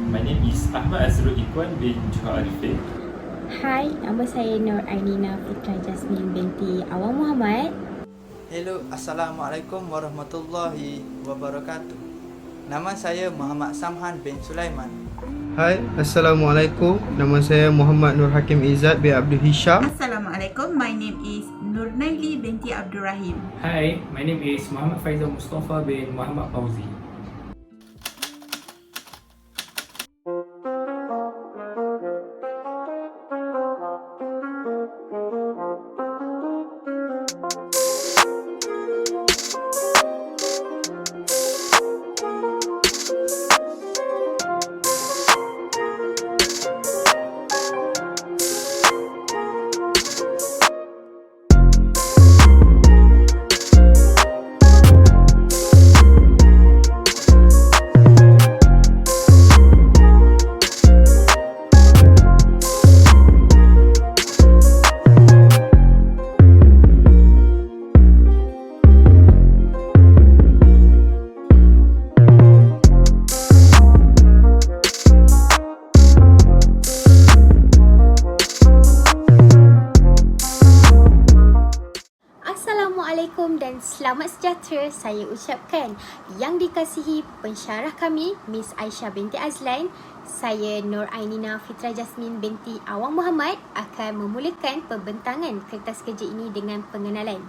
My name is Ahmad Azrul Ikhwan bin Juha Arifin. Hai, nama saya Nur Ainina Fitra Jasmine binti Awang Muhammad. Hello, Assalamualaikum warahmatullahi wabarakatuh. Nama saya Muhammad Samhan bin Sulaiman. Hai, Assalamualaikum. Nama saya Muhammad Nur Hakim Izzat bin Abdul Hisham. Assalamualaikum, my name is Nur Naili binti Abdul Rahim. Hi, my name is Muhammad Faizal Mustafa bin Muhammad Fauzi. Assalamualaikum dan selamat sejahtera saya ucapkan. Yang dikasihi pensyarah kami, Miss Aisyah binti Azlan, saya Nur Ainina Fitra Jasmine binti Awang Muhammad akan memulakan pembentangan kertas kerja ini dengan pengenalan.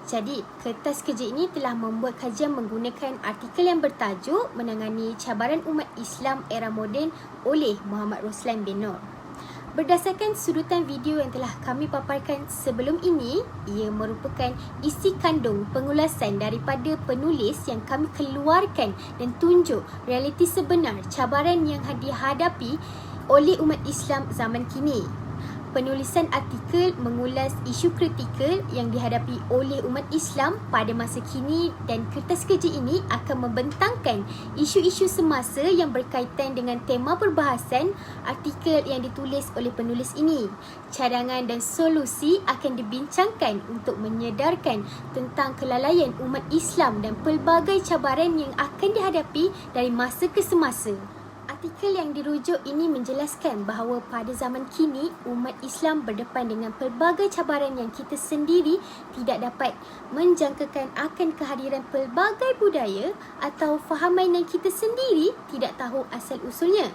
Jadi, kertas kerja ini telah membuat kajian menggunakan artikel yang bertajuk Menangani Cabaran Umat Islam Era Moden oleh Muhammad Roslan bin Noor. Berdasarkan sudutan video yang telah kami paparkan sebelum ini, ia merupakan isi kandung pengulasan daripada penulis yang kami keluarkan dan tunjuk realiti sebenar cabaran yang dihadapi oleh umat Islam zaman kini. Penulisan artikel mengulas isu kritikal yang dihadapi oleh umat Islam pada masa kini dan kertas kerja ini akan membentangkan isu-isu semasa yang berkaitan dengan tema perbahasan artikel yang ditulis oleh penulis ini. Cadangan dan solusi akan dibincangkan untuk menyedarkan tentang kelalaian umat Islam dan pelbagai cabaran yang akan dihadapi dari masa ke semasa. Artikel yang dirujuk ini menjelaskan bahawa pada zaman kini umat Islam berdepan dengan pelbagai cabaran yang kita sendiri tidak dapat menjangkakan akan kehadiran pelbagai budaya atau fahaman yang kita sendiri tidak tahu asal-usulnya.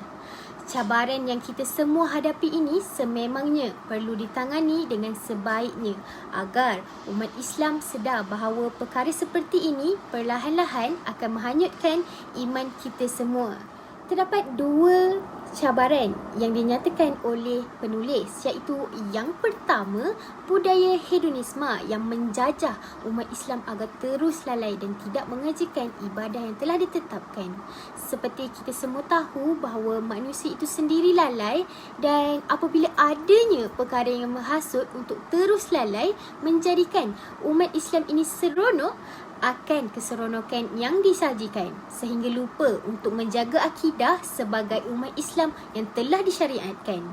Cabaran yang kita semua hadapi ini sememangnya perlu ditangani dengan sebaiknya agar umat Islam sedar bahawa perkara seperti ini perlahan-lahan akan menghanyutkan iman kita semua. Terdapat dua cabaran yang dinyatakan oleh penulis, iaitu yang pertama, budaya hedonisme yang menjajah umat Islam agar terus lalai dan tidak mengerjakan ibadah yang telah ditetapkan. Seperti kita semua tahu bahawa manusia itu sendiri lalai, dan apabila adanya perkara yang menghasut untuk terus lalai menjadikan umat Islam ini seronok akan keseronokan yang disajikan sehingga lupa untuk menjaga akidah sebagai umat Islam yang telah disyariatkan.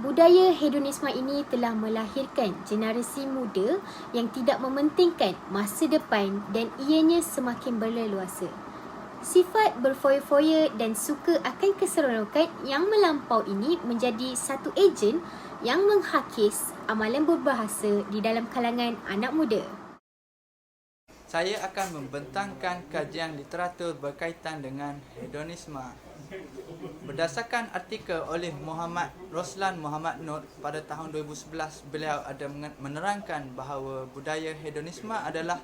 Budaya hedonisme ini telah melahirkan generasi muda yang tidak mementingkan masa depan dan ianya semakin berleluasa. Sifat berfoya-foya dan suka akan keseronokan yang melampau ini menjadi satu ejen yang menghakis amalan berbahasa di dalam kalangan anak muda. Saya akan membentangkan kajian literatur berkaitan dengan hedonisme. Berdasarkan artikel oleh Muhammad Roslan Muhammad Noor pada tahun 2011, beliau ada menerangkan bahawa budaya hedonisme adalah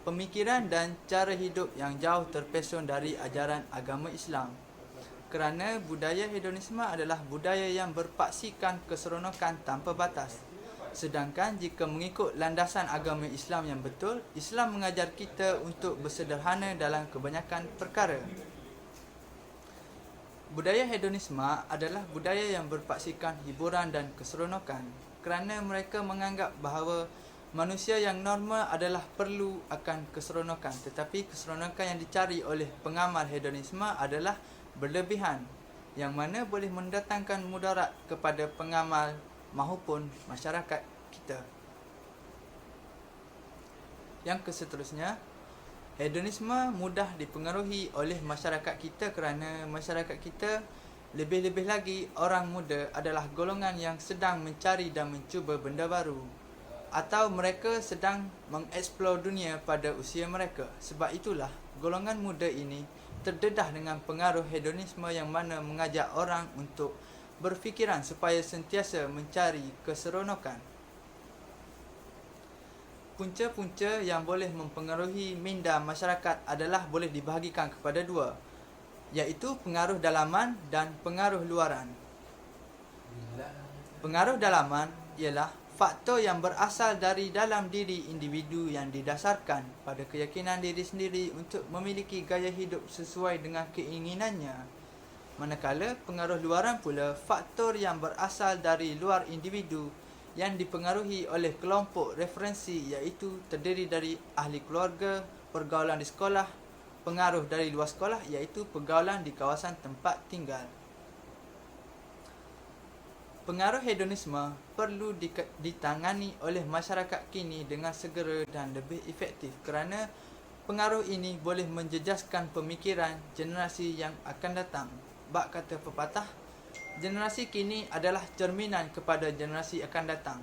pemikiran dan cara hidup yang jauh terpesun dari ajaran agama Islam. Kerana budaya hedonisme adalah budaya yang berpaksikan keseronokan tanpa batas. Sedangkan jika mengikut landasan agama Islam yang betul, Islam mengajar kita untuk bersederhana dalam kebanyakan perkara. Budaya hedonisme adalah budaya yang berpaksikan hiburan dan keseronokan, kerana mereka menganggap bahawa manusia yang normal adalah perlu akan keseronokan, tetapi keseronokan yang dicari oleh pengamal hedonisme adalah berlebihan, yang mana boleh mendatangkan mudarat kepada pengamal maupun masyarakat kita. Yang keseterusnya, hedonisme mudah dipengaruhi oleh masyarakat kita kerana masyarakat kita Lebih-lebih lagi, orang muda adalah golongan yang sedang mencari dan mencuba benda baru, atau mereka sedang mengeksplor dunia pada usia mereka. Sebab itulah, golongan muda ini terdedah dengan pengaruh hedonisme yang mana mengajak orang untuk berfikiran supaya sentiasa mencari keseronokan. Punca-punca yang boleh mempengaruhi minda masyarakat adalah boleh dibahagikan kepada dua, iaitu pengaruh dalaman dan pengaruh luaran. Pengaruh dalaman ialah faktor yang berasal dari dalam diri individu yang didasarkan pada keyakinan diri sendiri untuk memiliki gaya hidup sesuai dengan keinginannya. Manakala pengaruh luaran pula faktor yang berasal dari luar individu yang dipengaruhi oleh kelompok referensi, iaitu terdiri dari ahli keluarga, pergaulan di sekolah, pengaruh dari luar sekolah iaitu pergaulan di kawasan tempat tinggal. Pengaruh hedonisme perlu ditangani oleh masyarakat kini dengan segera dan lebih efektif kerana pengaruh ini boleh menjejaskan pemikiran generasi yang akan datang. Bak kata pepatah, generasi kini adalah cerminan kepada generasi akan datang.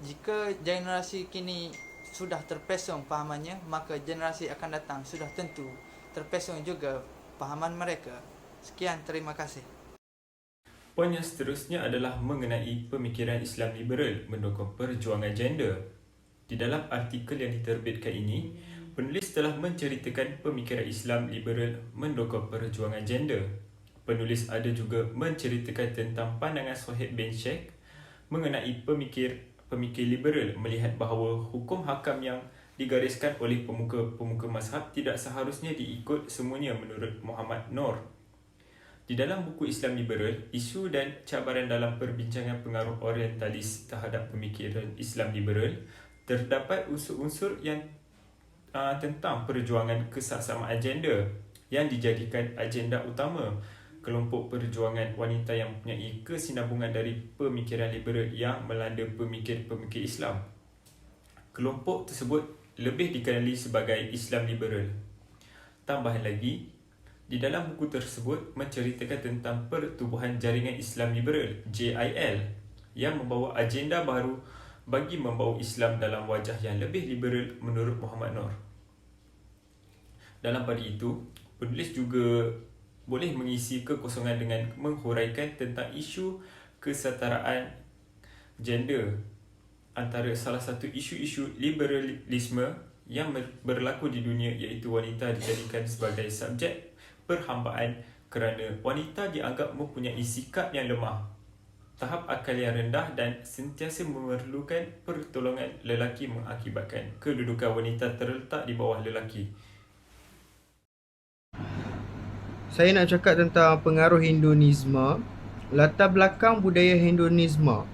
Jika generasi kini sudah terpesong pahamannya, maka generasi akan datang sudah tentu terpesong juga pahaman mereka. Sekian, terima kasih. Poin yang seterusnya adalah mengenai pemikiran Islam liberal mendukung perjuangan gender. Di dalam artikel yang diterbitkan ini, penulis telah menceritakan pemikiran Islam liberal mendukung perjuangan gender. Penulis ada juga menceritakan tentang pandangan Sohaib bin Sheikh mengenai pemikir liberal melihat bahawa hukum hakam yang digariskan oleh pemuka-pemuka mazhab tidak seharusnya diikut semuanya menurut Muhammad Noor. Di dalam buku Islam Liberal, isu dan cabaran dalam perbincangan pengaruh orientalis terhadap pemikiran Islam liberal, terdapat unsur-unsur yang tentang perjuangan kesaksamaan gender yang dijadikan agenda utama kelompok perjuangan wanita yang mempunyai kesinambungan dari pemikiran liberal yang melanda pemikir-pemikir Islam. Kelompok tersebut lebih dikenali sebagai Islam liberal. Tambahan lagi, di dalam buku tersebut menceritakan tentang pertubuhan jaringan Islam liberal JIL yang membawa agenda baru bagi membawa Islam dalam wajah yang lebih liberal menurut Muhammad Noor. Dalam pada itu, penulis juga boleh mengisi kekosongan dengan menghuraikan tentang isu kesetaraan gender antara salah satu isu-isu liberalisme yang berlaku di dunia, iaitu wanita dijadikan sebagai subjek perhambaan kerana wanita dianggap mempunyai sikap yang lemah, tahap akal yang rendah dan sentiasa memerlukan pertolongan lelaki mengakibatkan kedudukan wanita terletak di bawah lelaki. Saya nak cakap tentang pengaruh Hinduisme, latar belakang budaya Hinduisme.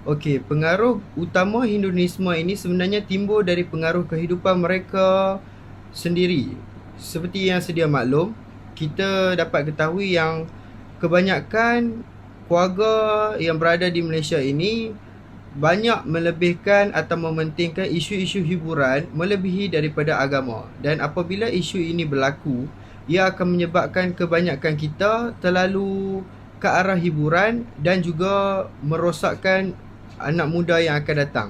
Okey, pengaruh utama Hinduisme ini sebenarnya timbul dari pengaruh kehidupan mereka sendiri. Seperti yang sedia maklum, kita dapat ketahui yang kebanyakan keluarga yang berada di Malaysia ini banyak melebihkan atau mementingkan isu-isu hiburan melebihi daripada agama. Dan apabila isu ini berlaku, ia akan menyebabkan kebanyakan kita terlalu ke arah hiburan dan juga merosakkan anak muda yang akan datang.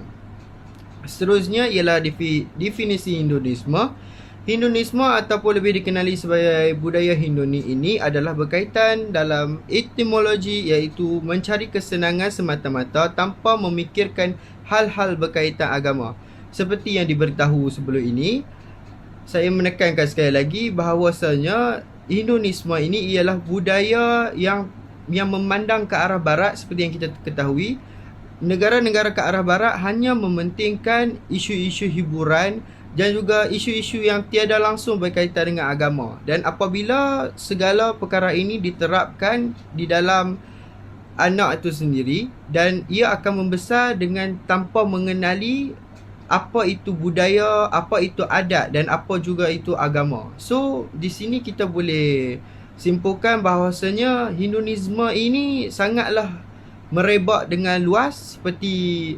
Seterusnya ialah definisi Hinduisme. Hinduisme ataupun lebih dikenali sebagai budaya Hinduni ini adalah berkaitan dalam etimologi, iaitu mencari kesenangan semata-mata tanpa memikirkan hal-hal berkaitan agama. Seperti yang diberitahu sebelum ini, saya menekankan sekali lagi bahawasanya Hinduisme ini ialah budaya yang memandang ke arah barat. Seperti yang kita ketahui, negara-negara ke arah barat hanya mementingkan isu-isu hiburan dan juga isu-isu yang tiada langsung berkaitan dengan agama. Dan apabila segala perkara ini diterapkan di dalam anak itu sendiri, dan ia akan membesar dengan tanpa mengenali apa itu budaya, apa itu adat dan apa juga itu agama. So, di sini kita boleh simpulkan bahawasanya Hinduisme ini sangatlah merebak dengan luas seperti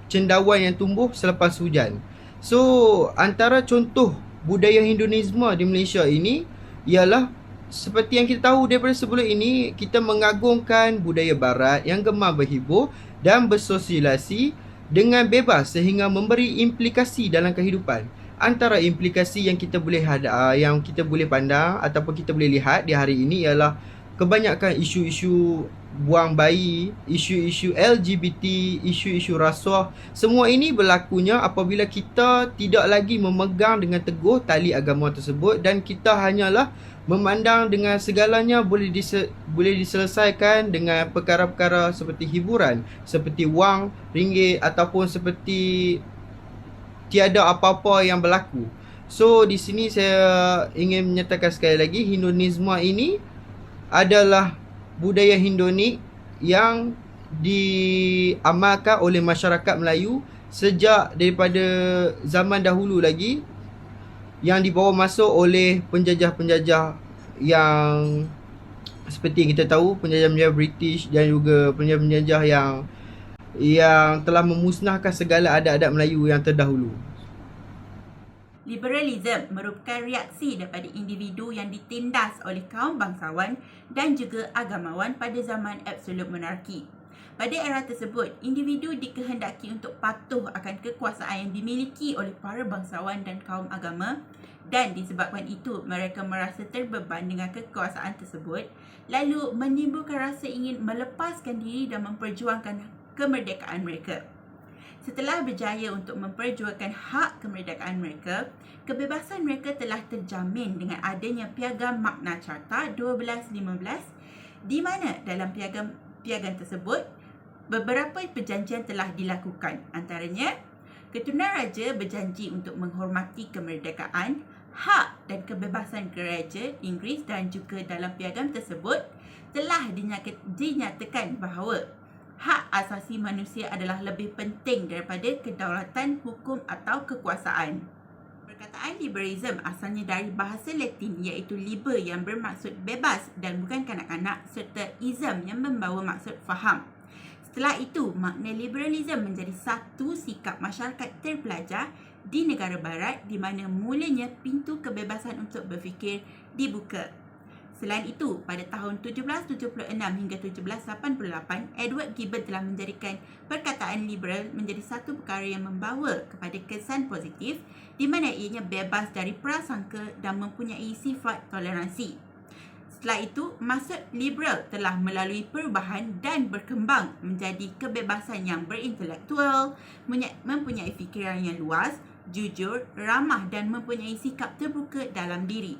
cendawan yang tumbuh selepas hujan. So, antara contoh budaya Hinduisme di Malaysia ini ialah seperti yang kita tahu daripada sebelum ini, kita mengagungkan budaya barat yang gemar berhibur dan bersosialisasi dengan bebas sehingga memberi implikasi dalam kehidupan. Antara implikasi yang kita boleh pandang ataupun kita boleh lihat di hari ini ialah kebanyakan isu-isu buang bayi, isu-isu LGBT, isu-isu rasuah. Semua ini berlakunya apabila kita tidak lagi memegang dengan teguh tali agama tersebut dan kita hanyalah memandang dengan segalanya boleh diselesaikan dengan perkara-perkara seperti hiburan, seperti wang, ringgit ataupun seperti tiada apa-apa yang berlaku. So di sini saya ingin menyatakan sekali lagi, Hinduisme ini adalah budaya Hindunik yang diamalkan oleh masyarakat Melayu sejak daripada zaman dahulu lagi, yang dibawa masuk oleh penjajah-penjajah yang seperti yang kita tahu, penjajah-penjajah British dan juga penjajah-penjajah yang telah memusnahkan segala adat-adat Melayu yang terdahulu. Liberalism merupakan reaksi daripada individu yang ditindas oleh kaum bangsawan dan juga agamawan pada zaman absolut monarki. Pada era tersebut, individu dikehendaki untuk patuh akan kekuasaan yang dimiliki oleh para bangsawan dan kaum agama, dan disebabkan itu mereka merasa terbeban dengan kekuasaan tersebut, lalu menimbulkan rasa ingin melepaskan diri dan memperjuangkan kemerdekaan mereka. Setelah berjaya untuk memperjuangkan hak kemerdekaan mereka, kebebasan mereka telah terjamin dengan adanya Piagam Magna Carta 1215, di mana dalam piagam tersebut beberapa perjanjian telah dilakukan. Antaranya, Keturunan Raja berjanji untuk menghormati kemerdekaan, hak dan kebebasan gereja Inggeris, dan juga dalam piagam tersebut telah dinyatakan bahawa hak asasi manusia adalah lebih penting daripada kedaulatan hukum atau kekuasaan. Perkataan liberalism asalnya dari bahasa Latin iaitu liber yang bermaksud bebas dan bukan kanak-kanak, serta ism yang membawa maksud faham. Setelah itu, makna liberalism menjadi satu sikap masyarakat terpelajar di negara barat di mana mulanya pintu kebebasan untuk berfikir dibuka. Selain itu, pada tahun 1776 hingga 1788, Edward Gibbon telah menjadikan perkataan liberal menjadi satu perkara yang membawa kepada kesan positif di mana ianya bebas dari prasangka dan mempunyai sifat toleransi. Setelah itu, maksud liberal telah melalui perubahan dan berkembang menjadi kebebasan yang berintelektual, mempunyai fikiran yang luas, jujur, ramah dan mempunyai sikap terbuka dalam diri.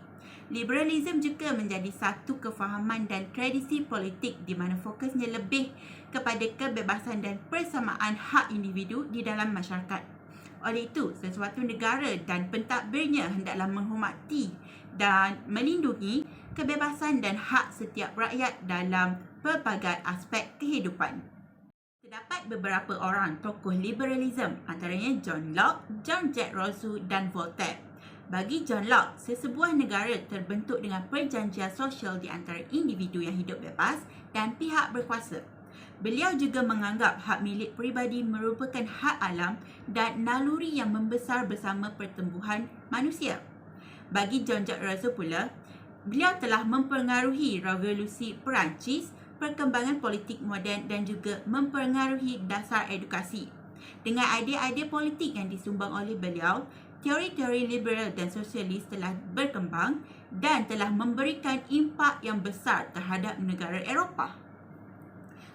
Liberalism juga menjadi satu kefahaman dan tradisi politik di mana fokusnya lebih kepada kebebasan dan persamaan hak individu di dalam masyarakat. Oleh itu, sesuatu negara dan pentadbirnya hendaklah menghormati dan melindungi kebebasan dan hak setiap rakyat dalam pelbagai aspek kehidupan. Terdapat beberapa orang tokoh liberalism, antaranya John Locke, John Jack Rousseau dan Voltaire. Bagi John Locke, sesebuah negara terbentuk dengan perjanjian sosial di antara individu yang hidup bebas dan pihak berkuasa. Beliau juga menganggap hak milik peribadi merupakan hak alam dan naluri yang membesar bersama pertumbuhan manusia. Bagi John Jack Rousseau pula, beliau telah mempengaruhi revolusi Perancis, perkembangan politik moden dan juga mempengaruhi dasar edukasi. Dengan idea-idea politik yang disumbang oleh beliau, teori-teori liberal dan sosialis telah berkembang dan telah memberikan impak yang besar terhadap negara Eropah.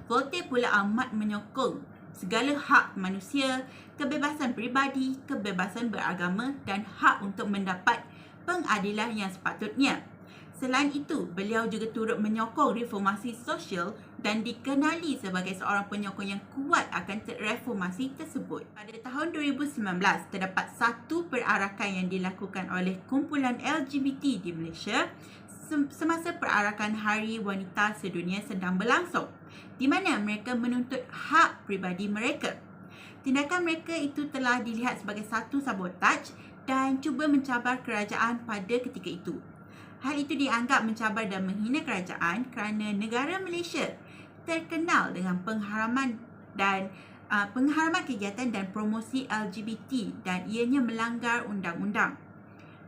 Voltaire pula amat menyokong segala hak manusia, kebebasan peribadi, kebebasan beragama dan hak untuk mendapat pengadilan yang sepatutnya. Selain itu, beliau juga turut menyokong reformasi sosial dan dikenali sebagai seorang penyokong yang kuat akan reformasi tersebut. Pada tahun 2019, terdapat satu perarakan yang dilakukan oleh kumpulan LGBT di Malaysia semasa perarakan Hari Wanita Sedunia sedang berlangsung, di mana mereka menuntut hak peribadi mereka. Tindakan mereka itu telah dilihat sebagai satu sabotaj dan cuba mencabar kerajaan pada ketika itu. Hal itu dianggap mencabar dan menghina kerajaan kerana negara Malaysia terkenal dengan pengharaman kegiatan dan promosi LGBT dan ianya melanggar undang-undang.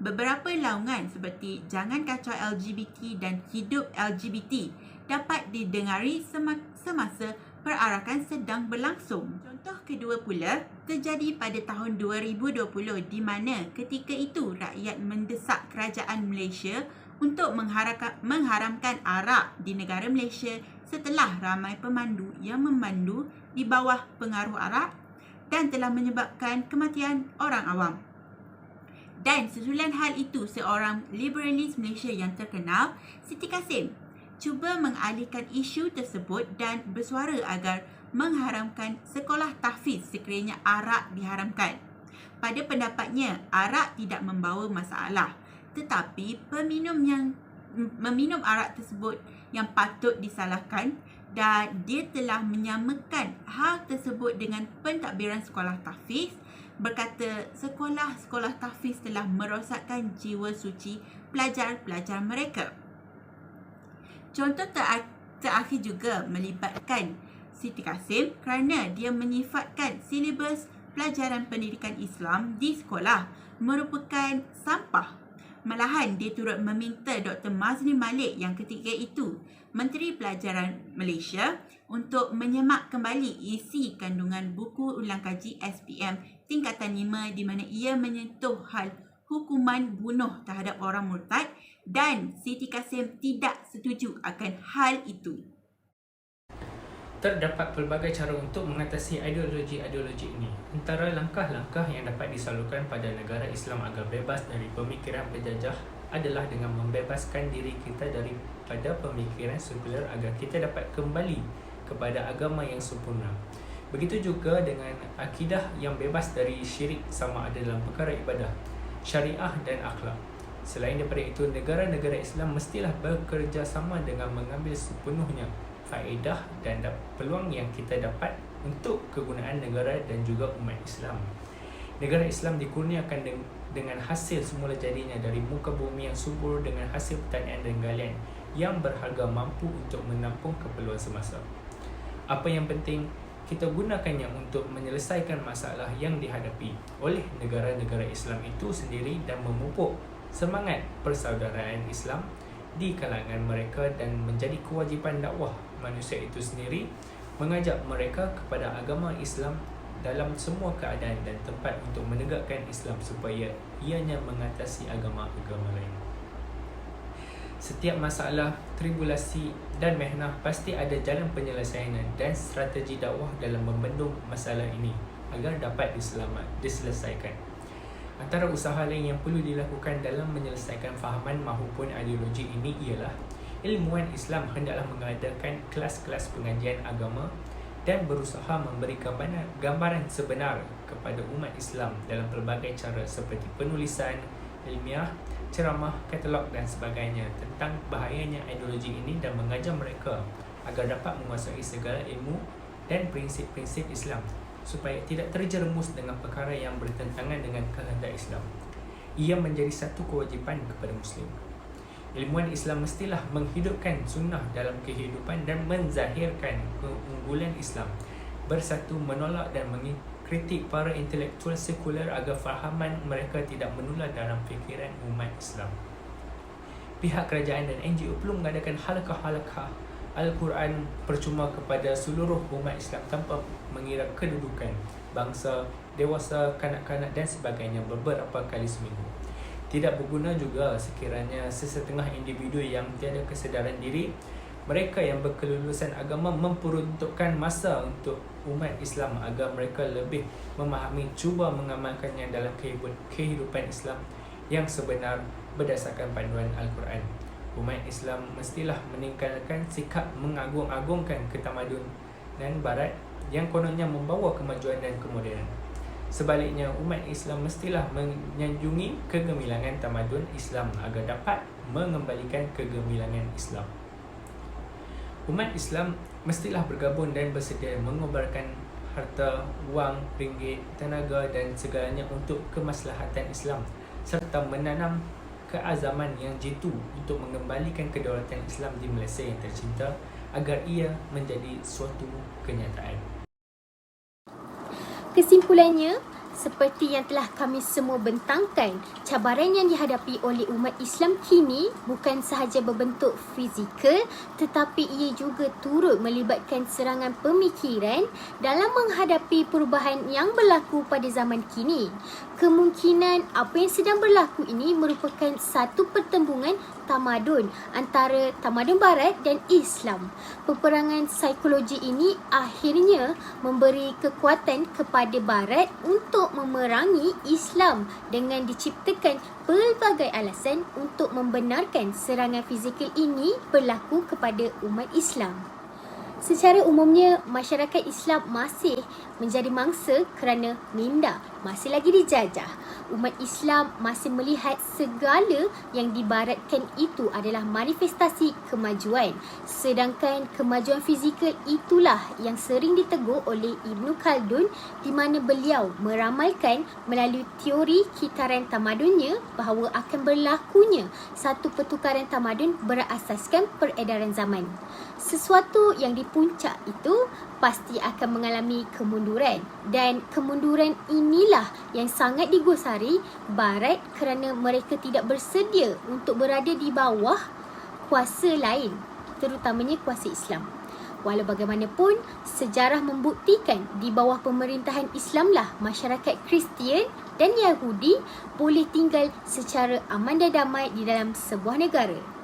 Beberapa laungan seperti Jangan Kacau LGBT dan Hidup LGBT dapat didengari semasa perarakan sedang berlangsung. Contoh kedua pula terjadi pada tahun 2020 di mana ketika itu rakyat mendesak kerajaan Malaysia untuk mengharamkan arak di negara Malaysia setelah ramai pemandu yang memandu di bawah pengaruh arak dan telah menyebabkan kematian orang awam. Dan susulan hal itu, seorang liberalis Malaysia yang terkenal, Siti Kasim, cuba mengalihkan isu tersebut dan bersuara agar mengharamkan sekolah tahfiz sekiranya arak diharamkan. Pada pendapatnya, arak tidak membawa masalah, tetapi meminum arak tersebut yang patut disalahkan, dan dia telah menyamakan hal tersebut dengan pentadbiran sekolah tahfiz. Berkata sekolah-sekolah tahfiz telah merosakkan jiwa suci pelajar-pelajar mereka. Contoh terakhir juga melibatkan Siti Kasim kerana dia menyifatkan silibus pelajaran pendidikan Islam di sekolah merupakan sampah. Malahan dia turut meminta Dr. Mazli Malik yang ketika itu Menteri Pelajaran Malaysia untuk menyemak kembali isi kandungan buku ulang kaji SPM tingkatan 5 di mana ia menyentuh hal hukuman bunuh terhadap orang murtad, dan Siti Kasim tidak setuju akan hal itu. Terdapat pelbagai cara untuk mengatasi ideologi-ideologi ini. Antara langkah-langkah yang dapat disalurkan pada negara Islam agar bebas dari pemikiran penjajah adalah dengan membebaskan diri kita daripada pemikiran sekular agar kita dapat kembali kepada agama yang sempurna. Begitu juga dengan akidah yang bebas dari syirik sama ada dalam perkara ibadah, syariah dan akhlak. Selain daripada itu, negara-negara Islam mestilah bekerjasama dengan mengambil sepenuhnya faedah dan peluang yang kita dapat untuk kegunaan negara dan juga umat Islam. Negara Islam dikurniakan dengan hasil semula jadinya dari muka bumi yang subur dengan hasil pertanian dan galian yang berharga mampu untuk menampung keperluan semasa. Apa yang penting, kita gunakannya untuk menyelesaikan masalah yang dihadapi oleh negara-negara Islam itu sendiri dan memupuk semangat persaudaraan Islam di kalangan mereka dan menjadi kewajipan dakwah manusia itu sendiri mengajak mereka kepada agama Islam dalam semua keadaan dan tempat untuk menegakkan Islam supaya ianya mengatasi agama-agama lain. Setiap masalah, tribulasi dan mehnah pasti ada jalan penyelesaian dan strategi dakwah dalam membendung masalah ini agar dapat diselesaikan. Antara usaha lain yang perlu dilakukan dalam menyelesaikan fahaman maupun ideologi ini ialah ilmuwan Islam hendaklah mengadakan kelas-kelas pengajian agama dan berusaha memberi gambaran sebenar kepada umat Islam dalam pelbagai cara seperti penulisan ilmiah, ceramah, katalog dan sebagainya tentang bahayanya ideologi ini dan mengajar mereka agar dapat menguasai segala ilmu dan prinsip-prinsip Islam supaya tidak terjerumus dengan perkara yang bertentangan dengan kehendak Islam. Ia menjadi satu kewajipan kepada Muslim. Ilmuwan Islam mestilah menghidupkan sunnah dalam kehidupan dan menzahirkan keunggulan Islam, bersatu menolak dan mengkritik para intelektual sekular agar fahaman mereka tidak menular dalam fikiran umat Islam. Pihak kerajaan dan NGO perlu mengadakan halaqah-halaqah Al-Quran percuma kepada seluruh umat Islam tanpa mengira kedudukan, bangsa, dewasa, kanak-kanak dan sebagainya beberapa kali seminggu. Tidak berguna juga sekiranya sesetengah individu yang tiada kesedaran diri, mereka yang berkelulusan agama memperuntukkan masa untuk umat Islam agar mereka lebih memahami, cuba mengamalkannya dalam kehidupan Islam yang sebenar berdasarkan panduan Al-Quran. Umat Islam mestilah meninggalkan sikap mengagung-agungkan ketamadunan Barat yang kononnya membawa kemajuan dan kemodenan. Sebaliknya, umat Islam mestilah menyanjungi kegemilangan tamadun Islam agar dapat mengembalikan kegemilangan Islam. Umat Islam mestilah bergabung dan bersedia mengobarkan harta, wang, ringgit, tenaga dan segalanya untuk kemaslahatan Islam serta menanam keazaman yang jitu untuk mengembalikan kedaulatan Islam di Malaysia yang tercinta agar ia menjadi suatu kenyataan. Kesimpulannya, Seperti yang telah kami semua bentangkan, cabaran yang dihadapi oleh umat Islam kini bukan sahaja berbentuk fizikal, tetapi ia juga turut melibatkan serangan pemikiran dalam menghadapi perubahan yang berlaku pada zaman kini. Kemungkinan apa yang sedang berlaku ini merupakan satu pertembungan tamadun antara tamadun barat dan Islam. Peperangan psikologi ini akhirnya memberi kekuatan kepada barat untuk memerangi Islam dengan diciptakan pelbagai alasan untuk membenarkan serangan fizikal ini berlaku kepada umat Islam. Secara umumnya, masyarakat Islam masih menjadi mangsa kerana minda masih lagi dijajah. Umat Islam masih melihat segala yang dibaratkan itu adalah manifestasi kemajuan. Sedangkan kemajuan fizikal itulah yang sering ditegur oleh Ibn Khaldun, di mana beliau meramalkan melalui teori kitaran tamadunnya bahawa akan berlakunya satu pertukaran tamadun berasaskan peredaran zaman. Sesuatu yang di puncak itu pasti akan mengalami kemunduran, dan kemunduran inilah yang sangat digosari barat kerana mereka tidak bersedia untuk berada di bawah kuasa lain, terutamanya kuasa Islam. Walau bagaimanapun, sejarah membuktikan di bawah pemerintahan Islamlah masyarakat Kristian dan Yahudi boleh tinggal secara aman dan damai di dalam sebuah negara.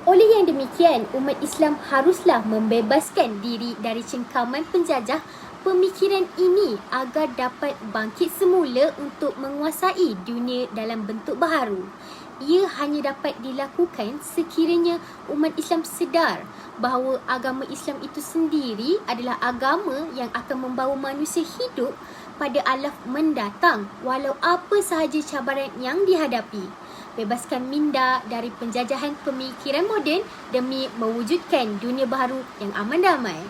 Oleh yang demikian, umat Islam haruslah membebaskan diri dari cengkaman penjajah pemikiran ini agar dapat bangkit semula untuk menguasai dunia dalam bentuk baharu. Ia hanya dapat dilakukan sekiranya umat Islam sedar bahawa agama Islam itu sendiri adalah agama yang akan membawa manusia hidup pada alaf mendatang walau apa sahaja cabaran yang dihadapi. Bebaskan minda dari penjajahan pemikiran moden demi mewujudkan dunia baharu yang aman damai.